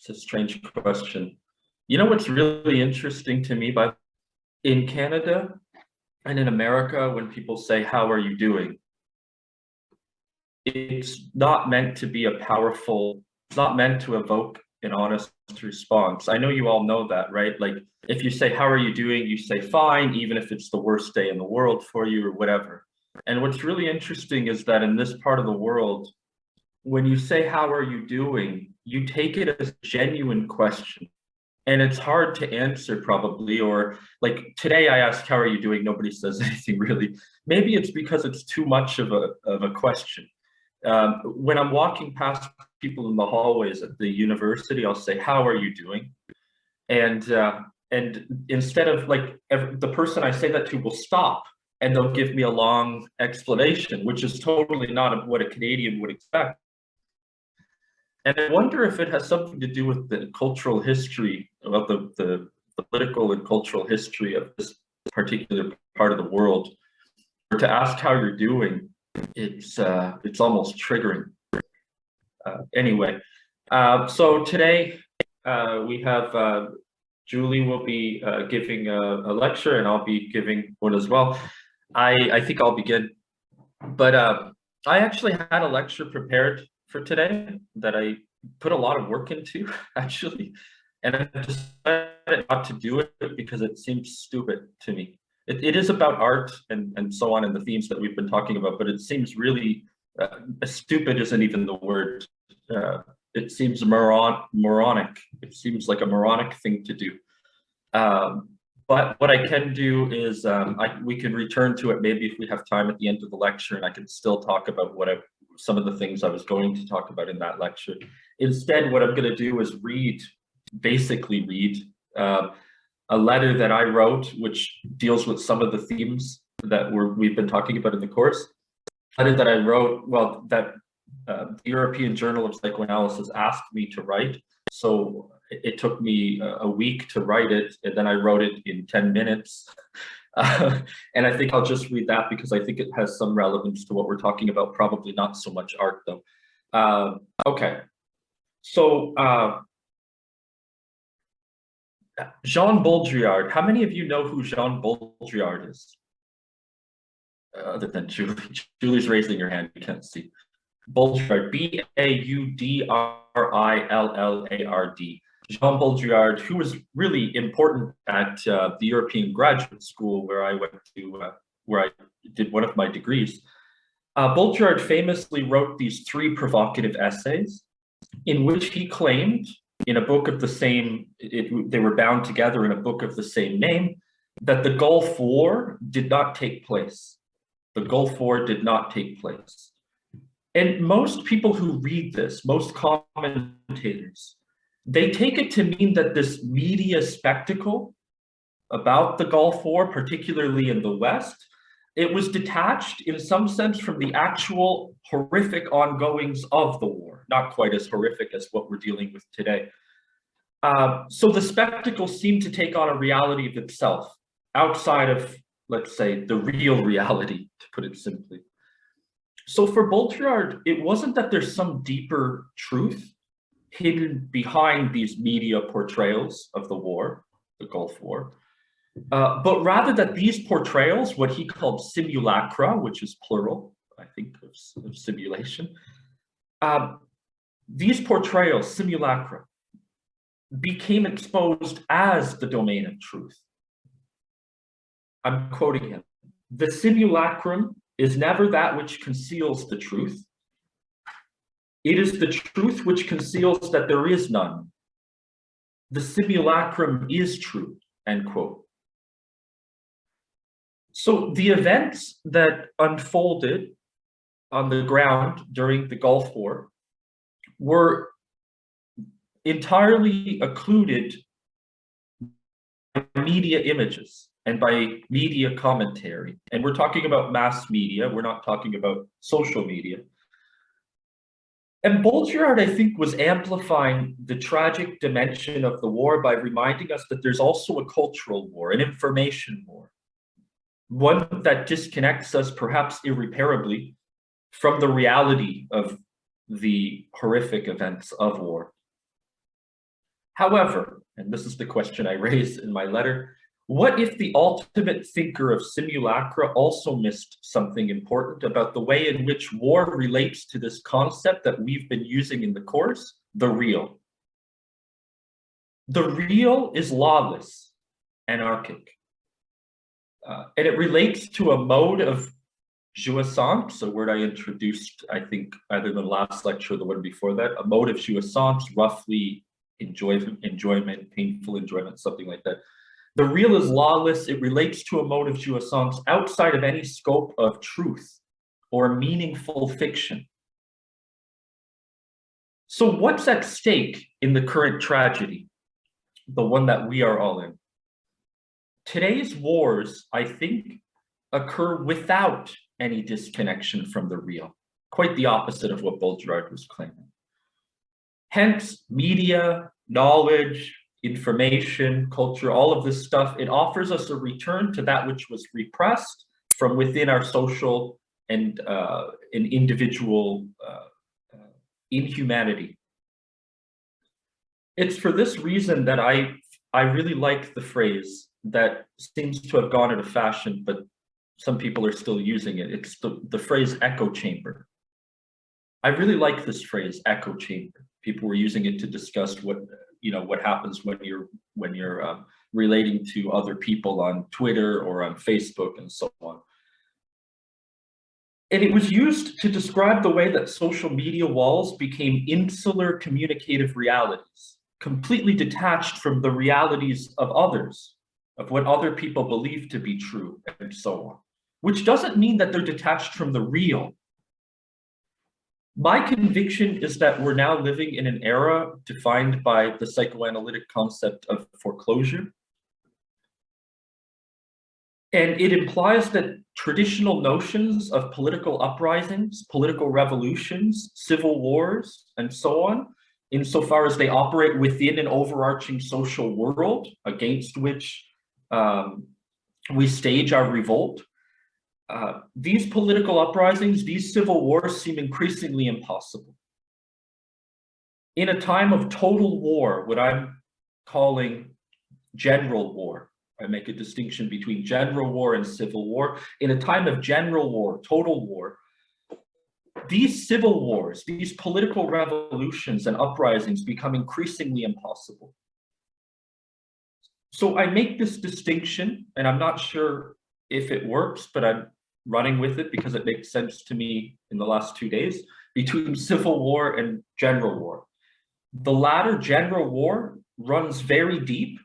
It's a strange question. You know what's really interesting to me, in Canada and in America, when people say, "How are you doing?" It's not meant to be it's not meant to evoke an honest response. I know you all know that, right? Like if you say, "How are you doing?" You say, "Fine," even if it's the worst day in the world for you or whatever. And what's really interesting is that in this part of the world, when you say, "How are you doing?" you take it as a genuine question. And it's hard to answer probably, or like today I ask, "How are you doing?" Nobody says anything really. Maybe it's because it's too much of a question. When I'm walking past people in the hallways at the university, I'll say, "How are you doing?" And instead of like the person I say that to will stop and they'll give me a long explanation, which is totally not what a Canadian would expect. And I wonder if it has something to do with the cultural history, about the political and cultural history of this particular part of the world. Or to ask how you're doing, it's almost triggering. Anyway, so today we have Julie will be giving a lecture, and I'll be giving one as well. I think I'll begin, but I actually had a lecture prepared for today that I put a lot of work into, actually, and I decided not to do it because it seems stupid to me. It is about art and so on, and the themes that we've been talking about, but it seems really stupid isn't even the word. It seems moronic. It seems like a moronic thing to do. But what I can do is we can return to it maybe if we have time at the end of the lecture, and I can still talk about some of the things I was going to talk about in that lecture. Instead, what I'm going to do is basically read a letter that I wrote, which deals with some of the themes that we've been talking about in the course. A letter that I wrote, well, that the European Journal of Psychoanalysis asked me to write. So it took me a week to write it, and then I wrote it in 10 minutes. And I think I'll just read that because I think it has some relevance to what we're talking about, probably not so much art though. Okay, so Jean Baudrillard, how many of you know who Jean Baudrillard is? Other than Julie. Julie's raising her hand, you can't see. Baudrillard, Baudrillard. Jean Baudrillard, who was really important at the European Graduate School where I went to, where I did one of my degrees. Baudrillard famously wrote these 3 provocative essays in which he claimed, in a book of the same, they were bound together in a book of the same name, that the Gulf War did not take place. The Gulf War did not take place. And most people who read this, most commentators, they take it to mean that this media spectacle about the Gulf War, particularly in the West, it was detached in some sense from the actual horrific ongoings of the war, not quite as horrific as what we're dealing with today. So the spectacle seemed to take on a reality of itself, outside of, let's say, the real reality, to put it simply. So for Baudrillard, it wasn't that there's some deeper truth hidden behind these media portrayals of the war, the Gulf War, but rather that these portrayals, what he called simulacra, which is plural, I think, of simulation, these portrayals, simulacra, became exposed as the domain of truth. I'm quoting him. "The simulacrum is never that which conceals the truth. It is the truth which conceals that there is none. The simulacrum is true," end quote. So the events that unfolded on the ground during the Gulf War were entirely occluded by media images and by media commentary. And we're talking about mass media, we're not talking about social media. And Baudrillard, I think, was amplifying the tragic dimension of the war by reminding us that there's also a cultural war, an information war, one that disconnects us perhaps irreparably from the reality of the horrific events of war. However, and this is the question I raised in my letter, what if the ultimate thinker of simulacra also missed something important about the way in which war relates to this concept that we've been using in the course, the real? The real is lawless, anarchic, and it relates to a mode of jouissance, a word I introduced, I think, either in the last lecture or the one before that, a mode of jouissance, roughly enjoyment, painful enjoyment, something like that. The real is lawless. It relates to a mode of jouissance outside of any scope of truth or meaningful fiction. So what's at stake in the current tragedy, the one that we are all in? Today's wars, I think, occur without any disconnection from the real, quite the opposite of what Baudrillard was claiming. Hence, media, knowledge, information, culture, all of this stuff, it offers us a return to that which was repressed from within our social and individual inhumanity. It's for this reason that I really like the phrase that seems to have gone out of fashion, but some people are still using it. It's the phrase echo chamber. I really like this phrase, echo chamber. People were using it to discuss what happens when you're relating to other people on Twitter or on Facebook and so on. And it was used to describe the way that social media walls became insular communicative realities, completely detached from the realities of others, of what other people believe to be true, and so on, which doesn't mean that they're detached from the real. My conviction is that we're now living in an era defined by the psychoanalytic concept of foreclosure. And it implies that traditional notions of political uprisings, political revolutions, civil wars, and so on, insofar as they operate within an overarching social world against which we stage our revolt, these political uprisings, these civil wars seem increasingly impossible. In a time of total war, what I'm calling general war, I make a distinction between general war and civil war. In a time of general war, total war, these civil wars, these political revolutions and uprisings become increasingly impossible. So I make this distinction, and I'm not sure if it works, but I'm running with it because it makes sense to me in the last 2 days, between civil war and general war. The latter, general war, runs very deep.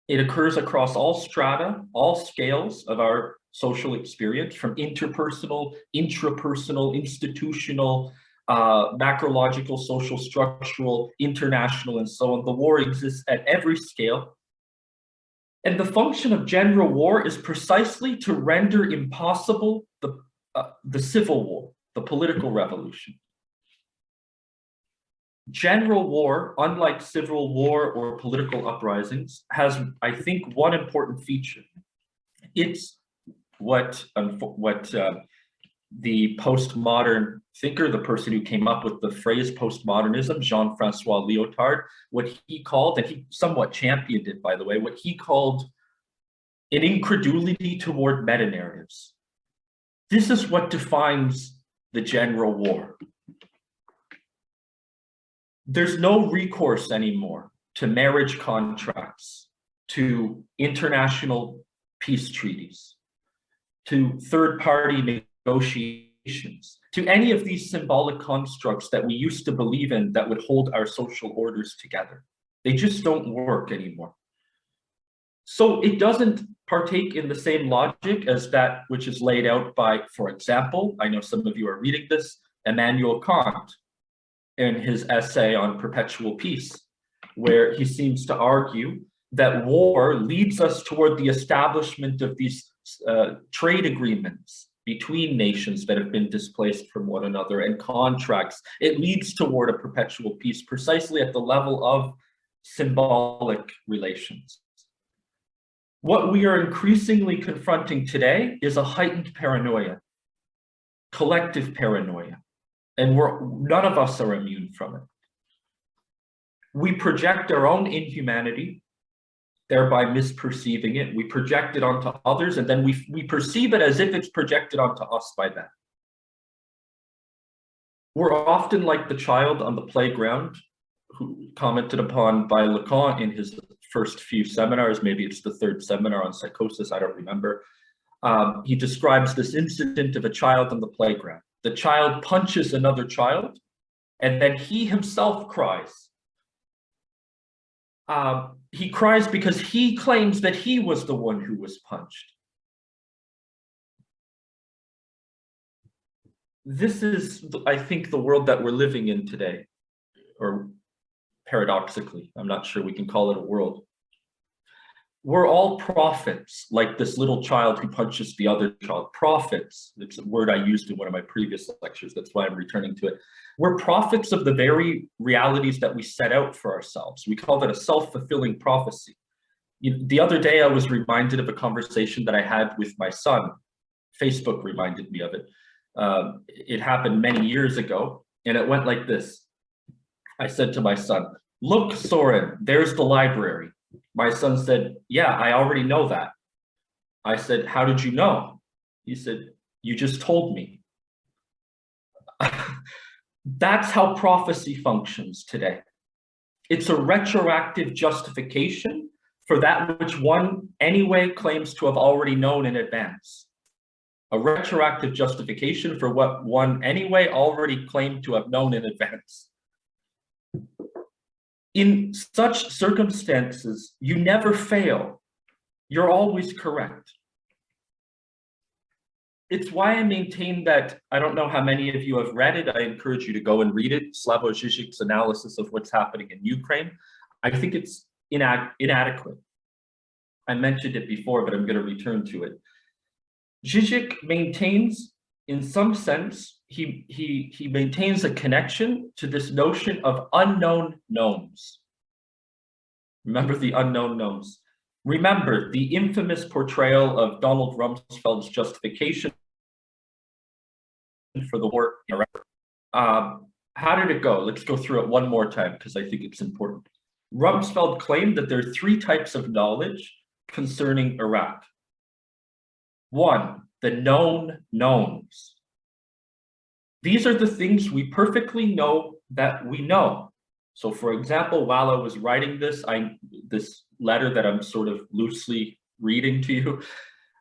It occurs across all strata, all scales of our social experience, from interpersonal, intrapersonal, institutional, macrological, social, structural, international, and so on. The war exists at every scale. And the function of general war is precisely to render impossible the civil war, the political revolution. General war, unlike civil war or political uprisings, has, I think, one important feature. It's what the postmodern thinker, the person who came up with the phrase postmodernism, Jean-Francois Lyotard, what he called, and he somewhat championed it, by the way, what he called an incredulity toward meta-narratives. This is what defines the general war. There's no recourse anymore to marriage contracts, to international peace treaties, to third-party negotiations, to any of these symbolic constructs that we used to believe in that would hold our social orders together. They just don't work anymore. So it doesn't partake in the same logic as that which is laid out by, for example, I know some of you are reading this, Immanuel Kant, in his essay on perpetual peace, where he seems to argue that war leads us toward the establishment of these trade agreements between nations that have been displaced from one another and contracts. It leads toward a perpetual peace precisely at the level of symbolic relations. What we are increasingly confronting today is a heightened paranoia, collective paranoia. And none of us are immune from it. We project our own inhumanity, thereby misperceiving it. We project it onto others, and then we perceive it as if it's projected onto us by them. We're often like the child on the playground, who commented upon by Lacan in his first few seminars. Maybe it's the third seminar on psychosis, I don't remember. He describes this incident of a child on the playground. The child punches another child, and then he himself cries. He cries because he claims that he was the one who was punched. This is, I think, the world that we're living in today, or paradoxically, I'm not sure we can call it a world. We're all prophets, like this little child who punches the other child. Prophets, it's a word I used in one of my previous lectures, that's why I'm returning to it. We're prophets of the very realities that we set out for ourselves. We call that a self-fulfilling prophecy. The other day, I was reminded of a conversation that I had with my son. Facebook reminded me of it. It happened many years ago, and it went like this. I said to my son, "Look, Soren, there's the library." My son said, "Yeah, I already know that." I said, "How did you know?" He said, "You just told me." That's how prophecy functions today. It's a retroactive justification for that which one anyway claims to have already known in advance. A retroactive justification for what one anyway already claimed to have known in advance. In such circumstances, you never fail. You're always correct. It's why I maintain that, I don't know how many of you have read it. I encourage you to go and read it. Slavoj Žižek's analysis of what's happening in Ukraine. I think it's inadequate. I mentioned it before, but I'm going to return to it. Žižek maintains, in some sense, he maintains a connection to this notion of unknown knowns. Remember the unknown knowns. Remember the infamous portrayal of Donald Rumsfeld's justification for the war in Iraq. How did it go? Let's go through it one more time because I think it's important. Rumsfeld claimed that there are three types of knowledge concerning Iraq. One, the known knowns. These are the things we perfectly know that we know. So for example, while I was writing this letter that I'm sort of loosely reading to you,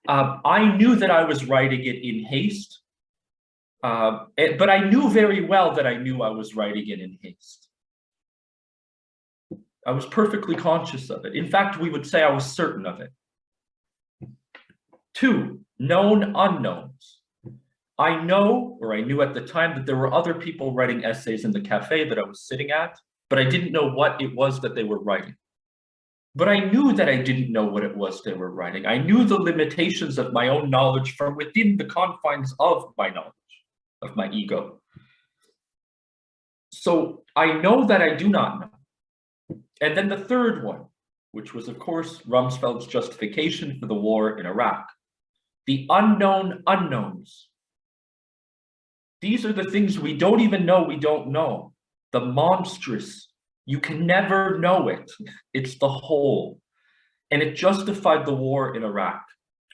I knew that I was writing it in haste, but I knew very well that I knew I was writing it in haste. I was perfectly conscious of it. In fact, we would say I was certain of it. Two, known unknowns. I know, or I knew at the time, that there were other people writing essays in the cafe that I was sitting at, but I didn't know what it was that they were writing. But I knew that I didn't know what it was they were writing. I knew the limitations of my own knowledge from within the confines of my knowledge, of my ego. So I know that I do not know. And then the third one, which was, of course, Rumsfeld's justification for the war in Iraq. The unknown unknowns. These are the things we don't even know we don't know. The monstrous. You can never know it. It's the whole. And it justified the war in Iraq.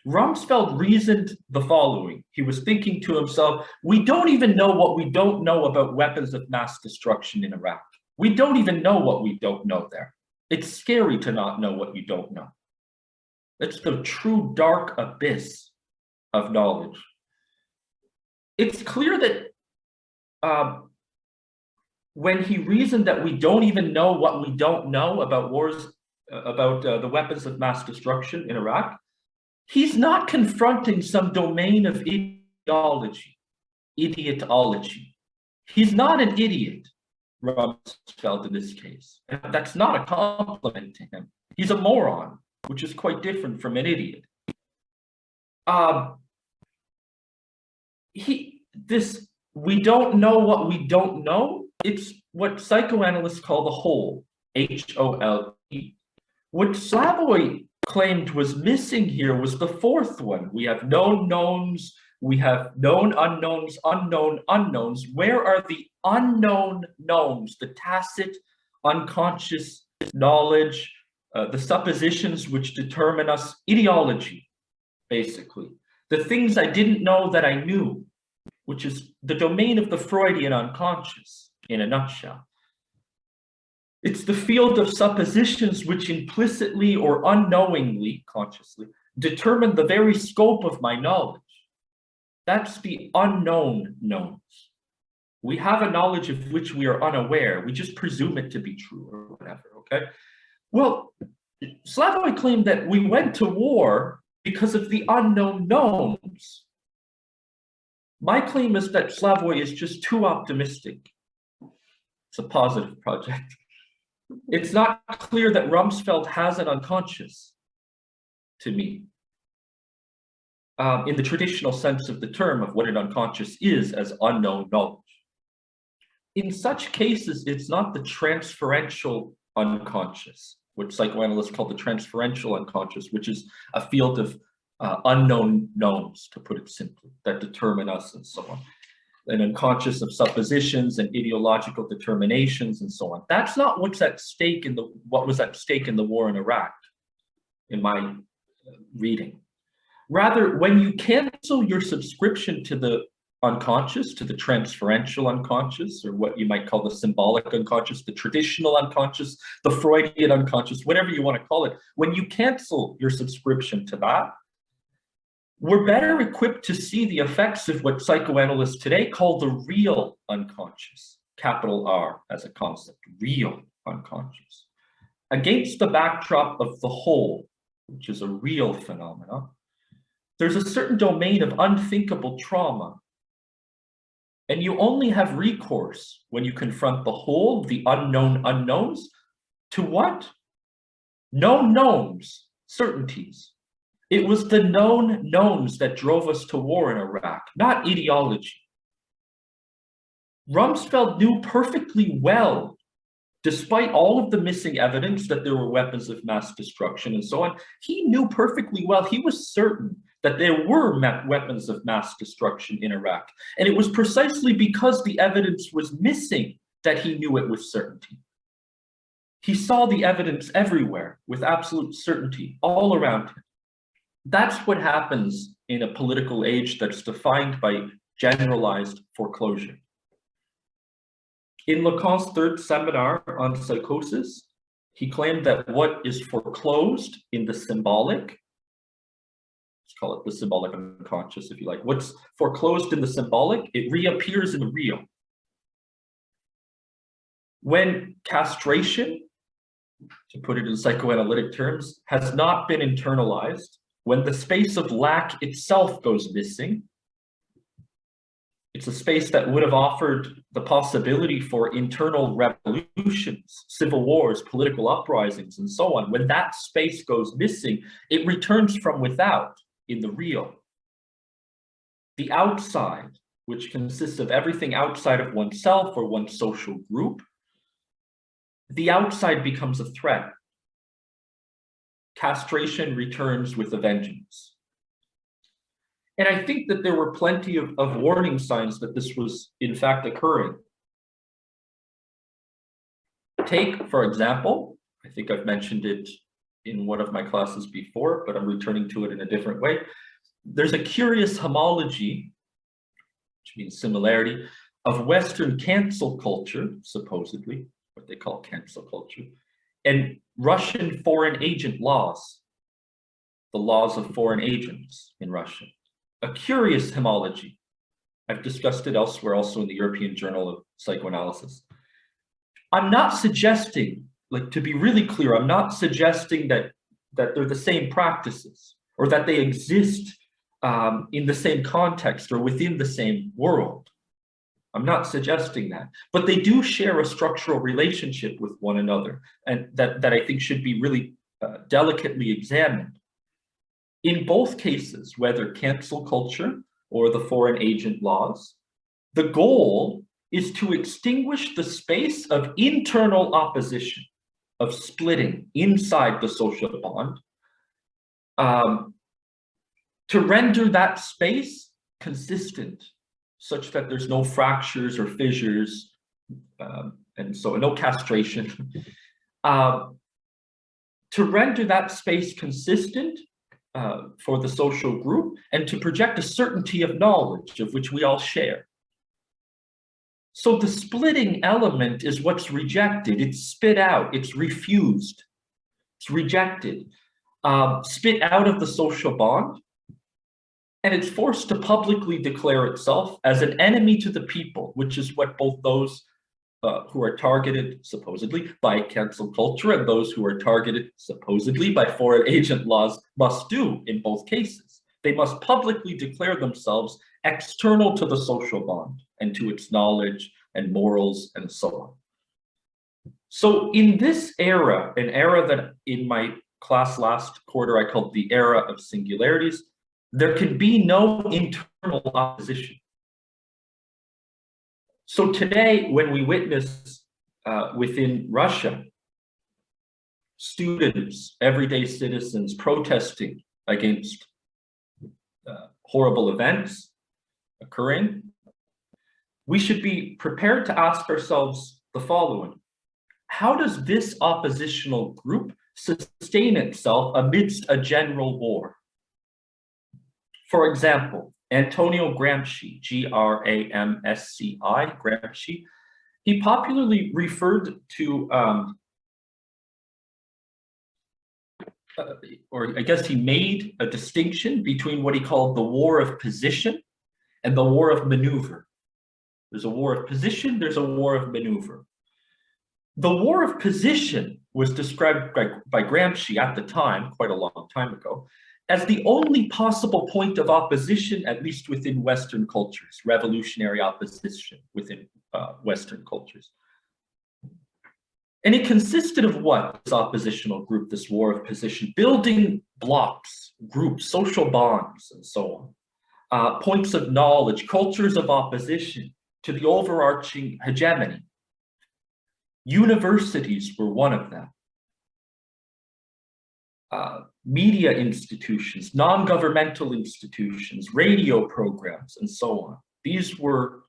Rumsfeld reasoned the following. He was thinking to himself, we don't even know what we don't know about weapons of mass destruction in Iraq. We don't even know what we don't know there. It's scary to not know what you don't know. It's the true dark abyss of knowledge. It's clear that when he reasoned that we don't even know what we don't know about wars, about the weapons of mass destruction in Iraq, he's not confronting some domain of idiotology. He's not an idiot, Rumsfeld, in this case. And that's not a compliment to him. He's a moron, which is quite different from an idiot. We don't know what we don't know. It's what psychoanalysts call the whole, H-O-L-E. What Slavoj claimed was missing here was the fourth one. We have known knowns, we have known unknowns, unknown unknowns. Where are the unknown knowns, the tacit, unconscious knowledge, the suppositions which determine us, ideology, basically. The things I didn't know that I knew, which is the domain of the Freudian unconscious, in a nutshell. It's the field of suppositions which implicitly or unknowingly, consciously, determine the very scope of my knowledge. That's the unknown knowns. We have a knowledge of which we are unaware. We just presume it to be true or whatever, okay? Well, Slavoj claimed that we went to war because of the unknown knowns. My claim is that Slavoj is just too optimistic. It's a positive project. It's not clear that Rumsfeld has an unconscious, to me, in the traditional sense of the term of what an unconscious is as unknown knowledge. In such cases, it's not the transferential unconscious, what psychoanalysts call the transferential unconscious, which is a field of unknown knowns, to put it simply, that determine us and so on. An unconscious of suppositions and ideological determinations and so on. That's not what's at stake in what was at stake in the war in Iraq, in my reading. Rather, when you cancel your subscription to the unconscious, to the transferential unconscious, or what you might call the symbolic unconscious, the traditional unconscious, the Freudian unconscious, whatever you want to call it, when you cancel your subscription to that, we're better equipped to see the effects of what psychoanalysts today call the real unconscious, capital R as a concept, real unconscious, against the backdrop of the whole, which is a real phenomenon. There's a certain domain of unthinkable trauma. And you only have recourse when you confront the whole, the unknown unknowns, to what? Known knowns, certainties. It was the known knowns that drove us to war in Iraq, not ideology. Rumsfeld knew perfectly well, despite all of the missing evidence that there were weapons of mass destruction and so on, he knew perfectly well, he was certain that there were weapons of mass destruction in Iraq. And it was precisely because the evidence was missing that he knew it with certainty. He saw the evidence everywhere with absolute certainty all around him. That's what happens in a political age that's defined by generalized foreclosure. In Lacan's third seminar on psychosis, he claimed that what is foreclosed in the symbolic, let's call it the symbolic unconscious if you like, what's foreclosed in the symbolic, it reappears in the real. When castration, to put it in psychoanalytic terms, has not been internalized, when the space of lack itself goes missing, it's a space that would have offered the possibility for internal revolutions, civil wars, political uprisings, and so on. When that space goes missing, it returns from without in the real. The outside, which consists of everything outside of oneself or one's social group, the outside becomes a threat. Castration returns with a vengeance. And I think that there were plenty of warning signs that this was in fact occurring. Take, for example, I think I've mentioned it in one of my classes before, but I'm returning to it in a different way. There's a curious homology, which means similarity, of Western cancel culture, supposedly, what they call cancel culture, and Russian foreign agent laws, the laws of foreign agents in Russia. A curious homology. I've discussed it elsewhere, also in the European Journal of Psychoanalysis. I'm not suggesting, like to be really clear, I'm not suggesting that they're the same practices or that they exist in the same context or within the same world. I'm not suggesting that, but they do share a structural relationship with one another, and that I think should be really delicately examined. In both cases, whether cancel culture or the foreign agent laws, the goal is to extinguish the space of internal opposition, of splitting inside the social bond, to render that space consistent, such that there's no fractures or fissures and so no castration, to render that space consistent for the social group, and to project a certainty of knowledge of which we all share. So the splitting element is what's rejected. It's spit out, it's refused, it's rejected, spit out of the social bond, and it's forced to publicly declare itself as an enemy to the people, which is what both those who are targeted supposedly by cancel culture and those who are targeted supposedly by foreign agent laws must do in both cases. They must publicly declare themselves external to the social bond and to its knowledge and morals and so on. So in this era, an era that in my class last quarter I called the era of singularities, there can be no internal opposition. So today, when we witness within Russia, students, everyday citizens protesting against horrible events occurring, we should be prepared to ask ourselves the following: how does this oppositional group sustain itself amidst a general war? For example, Antonio Gramsci, Gramsci, Gramsci, he popularly referred to, or I guess he made a distinction between what he called the war of position and the war of maneuver. There's a war of position, there's a war of maneuver. The war of position was described by Gramsci at the time, quite a long time ago, as the only possible point of opposition, at least within Western cultures, revolutionary opposition within Western cultures. And it consisted of what, this oppositional group, this war of position? Building blocks, groups, social bonds, and so on. Points of knowledge, cultures of opposition to the overarching hegemony. Universities were one of them. Media institutions, non-governmental institutions, radio programs, and so on. These were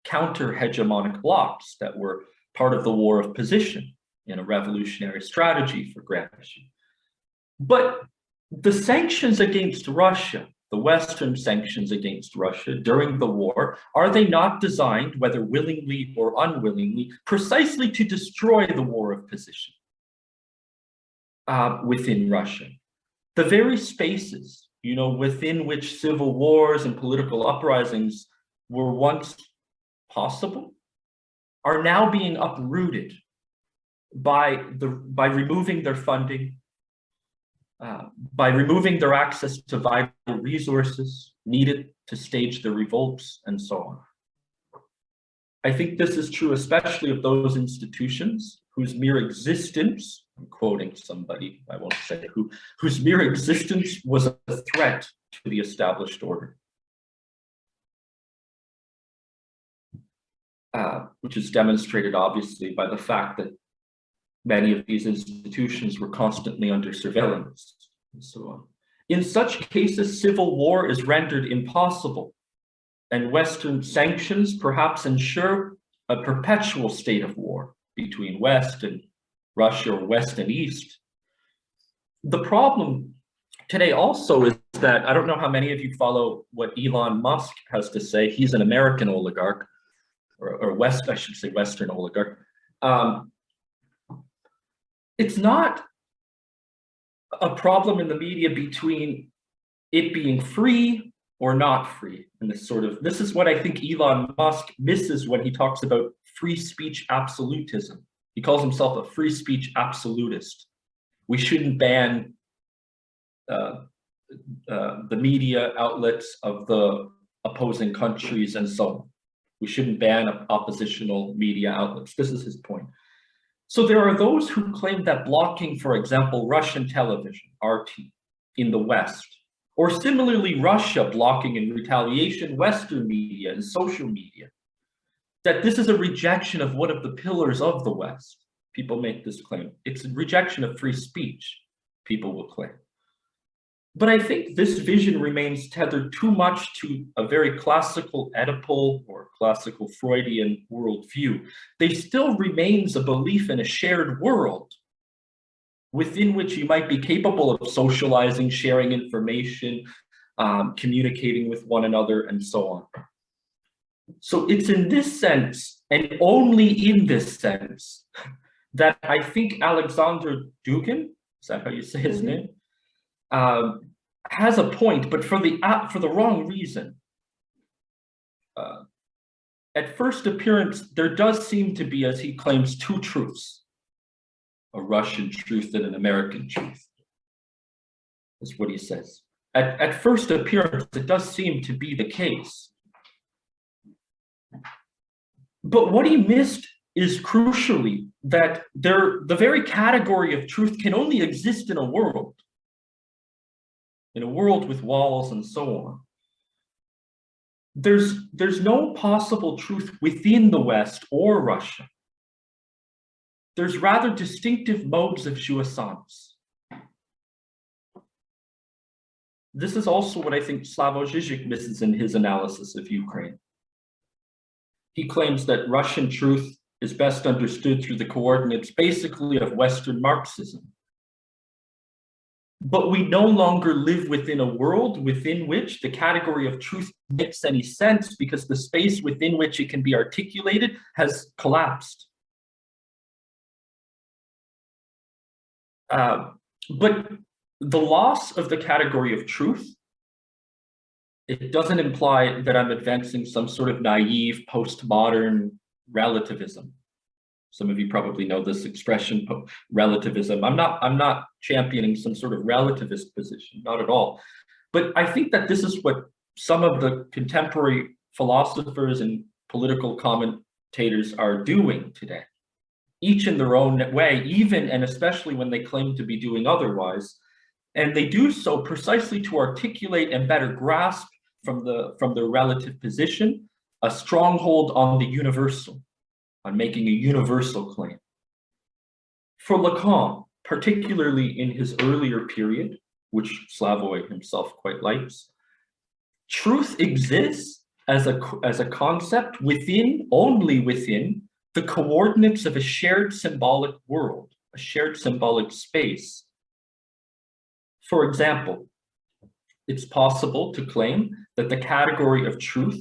counter-hegemonic blocks that were part of the war of position in a revolutionary strategy for Gramsci. But the sanctions against Russia, the Western sanctions against Russia during the war, are they not designed, whether willingly or unwillingly, precisely to destroy the war of position within Russia? The very spaces, within which civil wars and political uprisings were once possible, are now being uprooted by removing their funding, by removing their access to vital resources needed to stage the revolts, and so on. I think this is true especially of those institutions whose mere existence, I'm quoting somebody, I won't say who, whose mere existence was a threat to the established order. Which is demonstrated obviously by the fact that many of these institutions were constantly under surveillance and so on. In such cases, civil war is rendered impossible, and Western sanctions perhaps ensure a perpetual state of war between West and Russia, or West and East. The problem today also is that, I don't know how many of you follow what Elon Musk has to say. He's an American oligarch, or West, I should say Western oligarch. It's not a problem in the media between it being free or not free. And this is what I think Elon Musk misses when he talks about free speech absolutism. He calls himself a free speech absolutist. We shouldn't ban the media outlets of the opposing countries and so on. We shouldn't ban oppositional media outlets. This is his point. So there are those who claim that blocking, for example, Russian television, RT, in the West, or similarly Russia blocking in retaliation Western media and social media, that this is a rejection of one of the pillars of the West. People make this claim. It's a rejection of free speech, people will claim. But I think this vision remains tethered too much to a very classical Oedipal or classical Freudian worldview. There still remains a belief in a shared world within which you might be capable of socializing, sharing information, communicating with one another, and so on. So it's in this sense, and only in this sense, that I think Alexander Dugin, is that how you say his name? Has a point, but for the wrong reason. At first appearance, there does seem to be, as he claims, two truths: a Russian truth and an American truth. That's what he says. At first appearance, it does seem to be the case. But what he missed is crucially that the very category of truth can only exist in a world with walls and so on. There's no possible truth within the West or Russia. There's rather distinctive modes of jouissance. This is also what I think Slavoj Žižek misses in his analysis of Ukraine. He claims that Russian truth is best understood through the coordinates basically of Western Marxism. But we no longer live within a world within which the category of truth makes any sense, because the space within which it can be articulated has collapsed. But the loss of the category of truth, it doesn't imply that I'm advancing some sort of naive postmodern relativism. Some of you probably know this expression, relativism. I'm not championing some sort of relativist position, not at all. But I think that this is what some of the contemporary philosophers and political commentators are doing today, each in their own way, even and especially when they claim to be doing otherwise. And they do so precisely to articulate and better grasp from their relative position a stronghold on the universal, on making a universal claim. For Lacan, particularly in his earlier period, which Slavoj himself quite likes, truth exists as a concept only within the coordinates of a shared symbolic world, a shared symbolic space. For example, it's possible to claim that the category of truth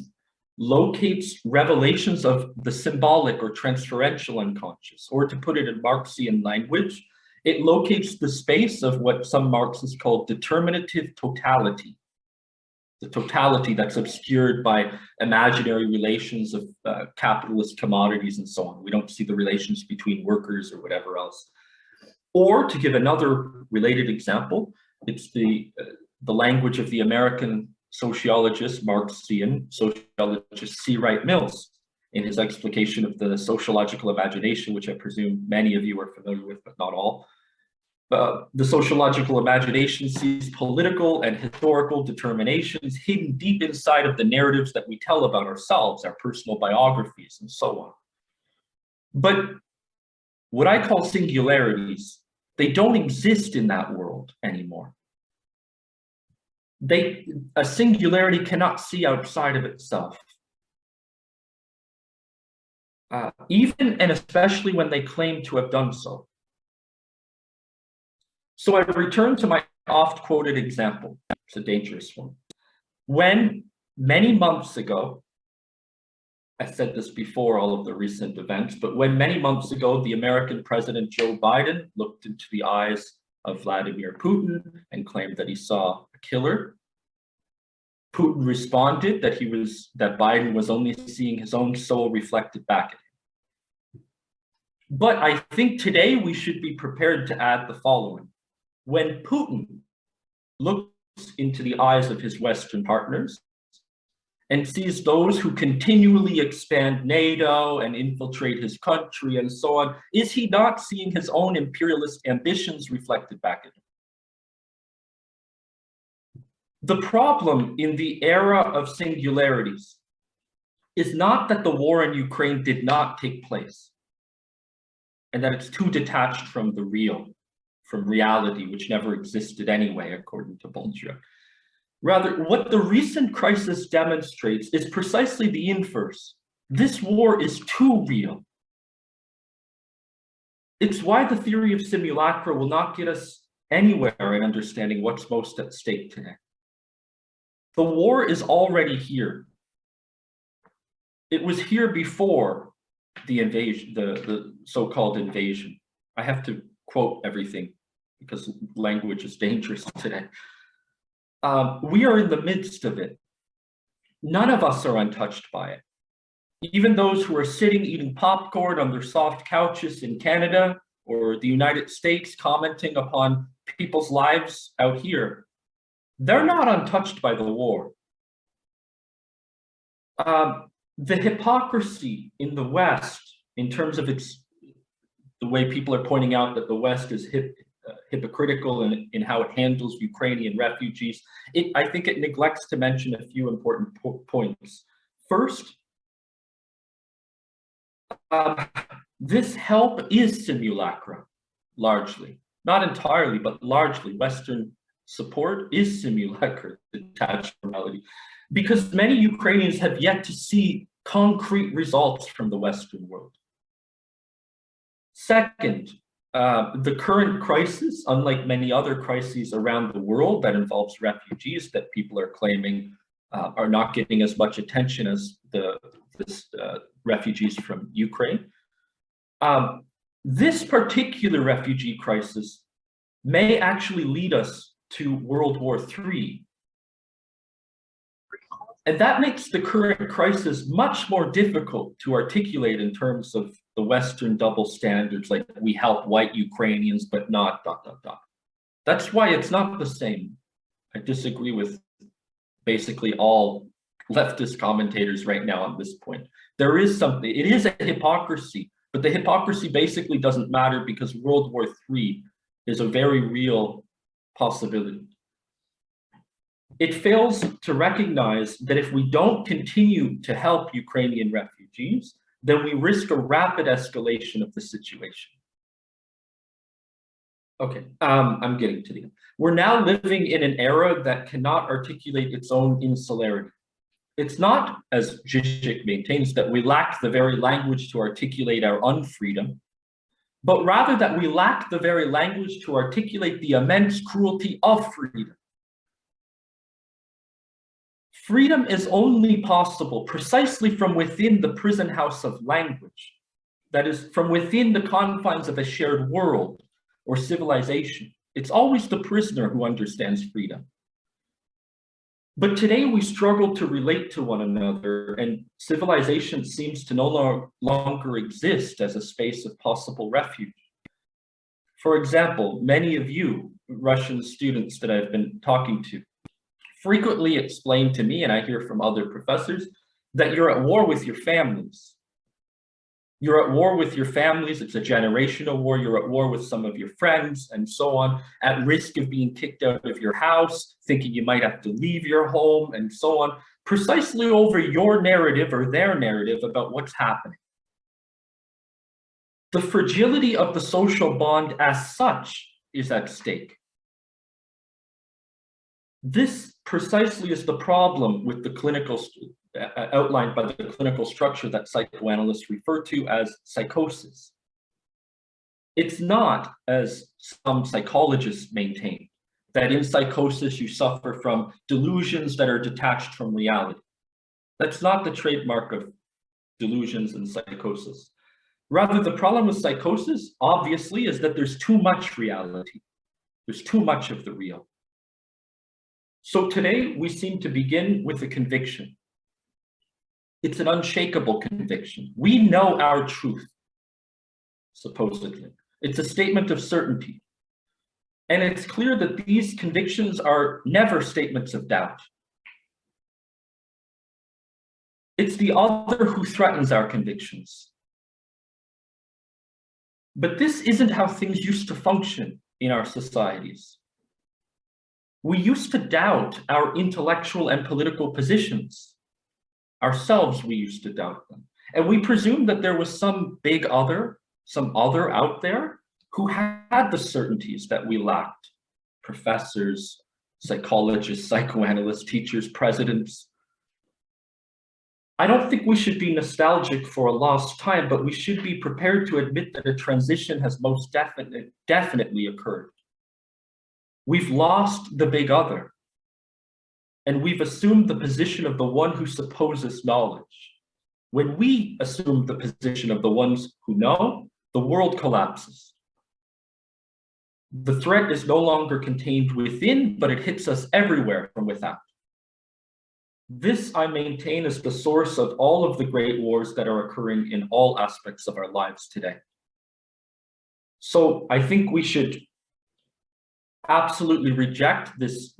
locates revelations of the symbolic or transferential unconscious, or to put it in Marxian language, it locates the space of what some Marxists call determinative totality, the totality that's obscured by imaginary relations of capitalist commodities and so on. We don't see the relations between workers or whatever else. Or to give another related example, it's the language of the American sociologist, Marxian sociologist C. Wright Mills, in his explication of the sociological imagination, which I presume many of you are familiar with, but not all. The sociological imagination sees political and historical determinations hidden deep inside of the narratives that we tell about ourselves, our personal biographies, and so on. But what I call singularities, they don't exist in that world anymore. A singularity cannot see outside of itself. Even and especially when they claim to have done so. So I return to my oft-quoted example. It's a dangerous one. When many months ago, I said this before all of the recent events, but when many months ago, the American President Joe Biden looked into the eyes of Vladimir Putin and claimed that he saw a killer, Putin responded that Biden was only seeing his own soul reflected back at him. But I think today we should be prepared to add the following. When Putin looks into the eyes of his Western partners and sees those who continually expand NATO and infiltrate his country and so on, is he not seeing his own imperialist ambitions reflected back at him? The problem in the era of singularities is not that the war in Ukraine did not take place and that it's too detached from the real, from reality, which never existed anyway, according to Bolgia. Rather, what the recent crisis demonstrates is precisely the inverse. This war is too real. It's why the theory of simulacra will not get us anywhere in understanding what's most at stake today. The war is already here. It was here before the invasion, the so-called invasion. I have to quote everything because language is dangerous today. We are in the midst of it. None of us are untouched by it. Even those who are sitting eating popcorn on their soft couches in Canada or the United States commenting upon people's lives out here, they're not untouched by the war. The hypocrisy in the West, in terms of the way people are pointing out that the West is hypocritical in how it handles Ukrainian refugees, I think it neglects to mention a few important points. First, this help is simulacra, largely. Not entirely, but largely. Western support is simulacra, detached from reality, because many Ukrainians have yet to see concrete results from the Western world. Second, the current crisis, unlike many other crises around the world that involves refugees that people are claiming are not getting as much attention as the refugees from Ukraine. This particular refugee crisis may actually lead us to World War III. And that makes the current crisis much more difficult to articulate in terms of the Western double standards, like we help white Ukrainians, but not ... That's why it's not the same. I disagree with basically all leftist commentators right now on this point. There is something, it is a hypocrisy, but the hypocrisy basically doesn't matter because World War III is a very real possibility. It fails to recognize that if we don't continue to help Ukrainian refugees, then we risk a rapid escalation of the situation. Okay, I'm getting to the end. We're now living in an era that cannot articulate its own insularity. It's not, as Zizek maintains, that we lack the very language to articulate our unfreedom, but rather that we lack the very language to articulate the immense cruelty of freedom. Freedom is only possible precisely from within the prison house of language, that is, from within the confines of a shared world or civilization. It's always the prisoner who understands freedom. But today we struggle to relate to one another, and civilization seems to no longer exist as a space of possible refuge. For example, many of you Russian students that I've been talking to frequently explain to me, and I hear from other professors, that you're at war with your families. You're at war with your families, it's a generational war, you're at war with some of your friends and so on, at risk of being kicked out of your house, thinking you might have to leave your home and so on, precisely over your narrative or their narrative about what's happening. The fragility of the social bond as such is at stake. This precisely is the problem with the clinical, outlined by the clinical structure that psychoanalysts refer to as psychosis. It's not, as some psychologists maintain, that in psychosis you suffer from delusions that are detached from reality. That's not the trademark of delusions and psychosis. Rather, the problem with psychosis, obviously, is that there's too much reality. There's too much of the real. So today we seem to begin with a conviction. It's an unshakable conviction. We know our truth, supposedly. It's a statement of certainty. And it's clear that these convictions are never statements of doubt. It's the other who threatens our convictions. But this isn't how things used to function in our societies. We used to doubt our intellectual and political positions. Ourselves, we used to doubt them. And we presumed that there was some big other, some other out there who had the certainties that we lacked. Professors, psychologists, psychoanalysts, teachers, presidents. I don't think we should be nostalgic for a lost time, but we should be prepared to admit that a transition has most definitely occurred. We've lost the big other, and we've assumed the position of the one who supposes knowledge. When we assume the position of the ones who know, the world collapses. The threat is no longer contained within, but it hits us everywhere from without. This, I maintain, is the source of all of the great wars that are occurring in all aspects of our lives today. So I think we should absolutely reject this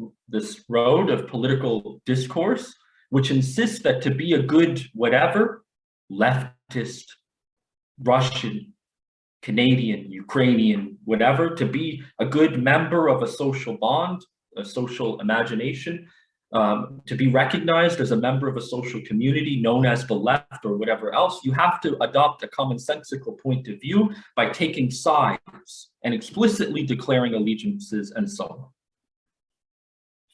road of political discourse, which insists that to be a good whatever, leftist, Russian, Canadian, Ukrainian, whatever, to be a good member of a social bond, a social imagination, to be recognized as a member of a social community known as the left or whatever else, you have to adopt a commonsensical point of view by taking sides and explicitly declaring allegiances and so on.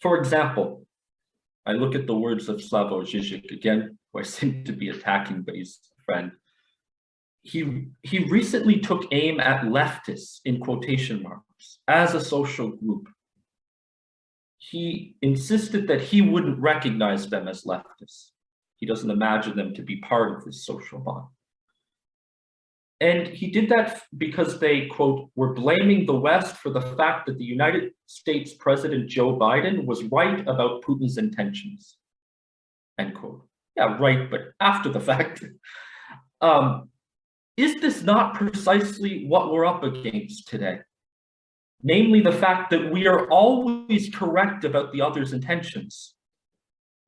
For example, I look at the words of Slavoj Žižek, again, who I seem to be attacking, but he's a friend. He recently took aim at leftists, in quotation marks, as a social group. He insisted that he wouldn't recognize them as leftists. He doesn't imagine them to be part of this social bond. And he did that because they, quote, were blaming the West for the fact that the United States President Joe Biden was right about Putin's intentions, end quote. Yeah, right, but after the fact. Is this not precisely what we're up against today? Namely, the fact that we are always correct about the other's intentions,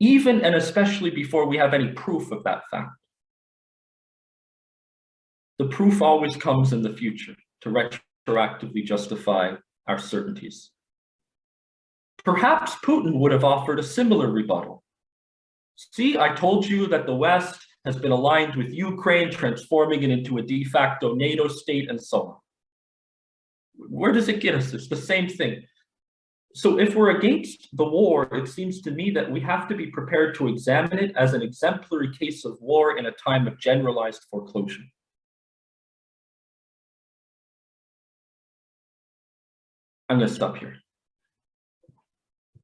even and especially before we have any proof of that fact. The proof always comes in the future to retroactively justify our certainties. Perhaps Putin would have offered a similar rebuttal. See, I told you that the West has been aligned with Ukraine, transforming it into a de facto NATO state, and so on. Where does it get us? It's the same thing. So if we're against the war, it seems to me that we have to be prepared to examine it as an exemplary case of war in a time of generalized foreclosure. I'm going to stop here.